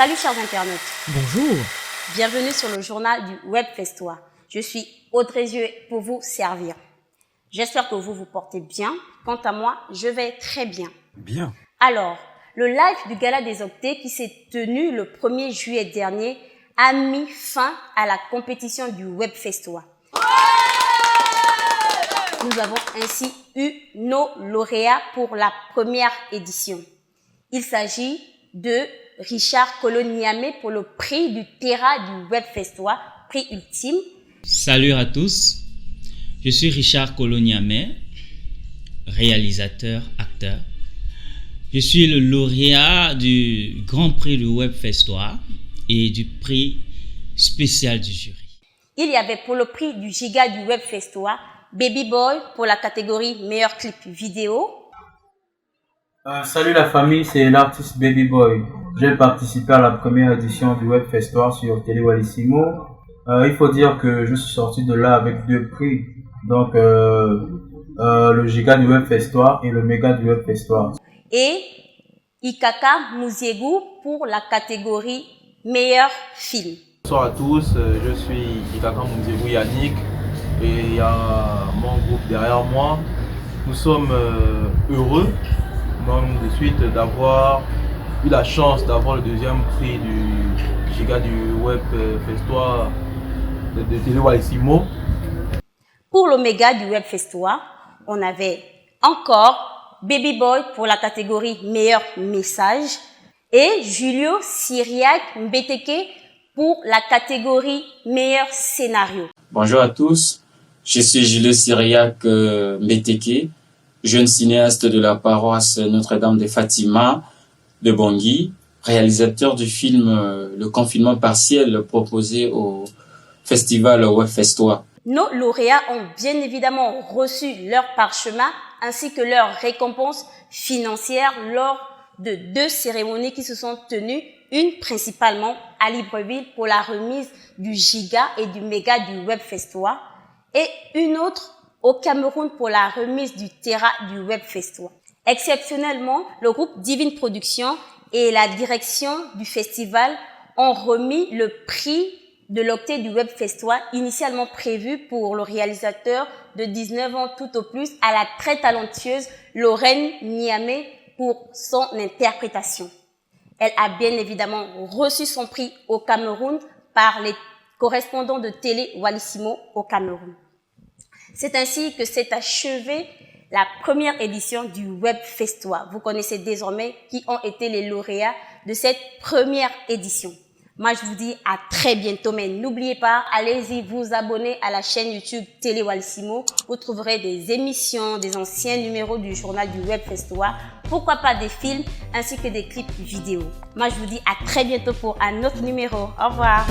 Salut chers internautes. Bonjour. Bienvenue sur le journal du Web Festois. Je suis Audrey Dieu pour vous servir. J'espère que vous vous portez bien. Quant à moi, je vais très bien. Bien. Alors, le live du Gala des Octets qui s'est tenu le 1er juillet dernier a mis fin à la compétition du Web Festois. Nous avons ainsi eu nos lauréats pour la première édition. Il s'agit de Richard Kolo-Niamé pour le prix du Terra du Web Festois, prix ultime. Salut à tous, je suis Richard Kolo-Niamé, réalisateur, acteur. Je suis le lauréat du Grand Prix du Web Festois et du prix spécial du jury. Il y avait pour le prix du Giga du Web Festois, Baby Boy pour la catégorie meilleur clip vidéo. Salut la famille, c'est l'artiste Baby Boy. J'ai participé à la première édition du Web Festois sur Télé Wallissimo. Il faut dire que je suis sorti de là avec 2 prix. Donc le Giga du Web Festois et le Méga du Web Festois. Et Ikaka Muziegu pour la catégorie meilleur film. Bonsoir à tous, je suis Ikaka Muziegu Yannick et il y a mon groupe derrière moi. Nous sommes heureux même de suite d'avoir eu la chance d'avoir le 2e prix du Giga du Web Festois de Télé Wallissimo. Pour l'Oméga du Web Festois, on avait encore Baby Boy pour la catégorie meilleur message et Julio Syriac Mbeteke pour la catégorie meilleur scénario. Bonjour à tous, je suis Julio Syriac Mbeteke, jeune cinéaste de la paroisse Notre-Dame de Fatima de Bangui, réalisateur du film Le confinement partiel proposé au festival Web Festois. Nos lauréats ont bien évidemment reçu leur parchemin ainsi que leur récompense financière lors de 2 cérémonies qui se sont tenues, une principalement à Libreville pour la remise du Giga et du Méga du Web Festois et une autre au Cameroun pour la remise du Terra du Web Festois. Exceptionnellement, le groupe Divine Production et la direction du festival ont remis le prix de l'octet du Web Festois initialement prévu pour le réalisateur de 19 ans tout au plus à la très talentueuse Lorraine Niamé pour son interprétation. Elle a bien évidemment reçu son prix au Cameroun par les correspondants de Télé Wallissimo au Cameroun. C'est ainsi que s'est achevée la première édition du Web Festois. Vous connaissez désormais qui ont été les lauréats de cette première édition. Moi, je vous dis à très bientôt, mais n'oubliez pas, allez-y vous abonner à la chaîne YouTube Télé Wallissimo. Vous trouverez des émissions, des anciens numéros du journal du Web Festois, pourquoi pas des films, ainsi que des clips vidéo. Moi, je vous dis à très bientôt pour un autre numéro. Au revoir.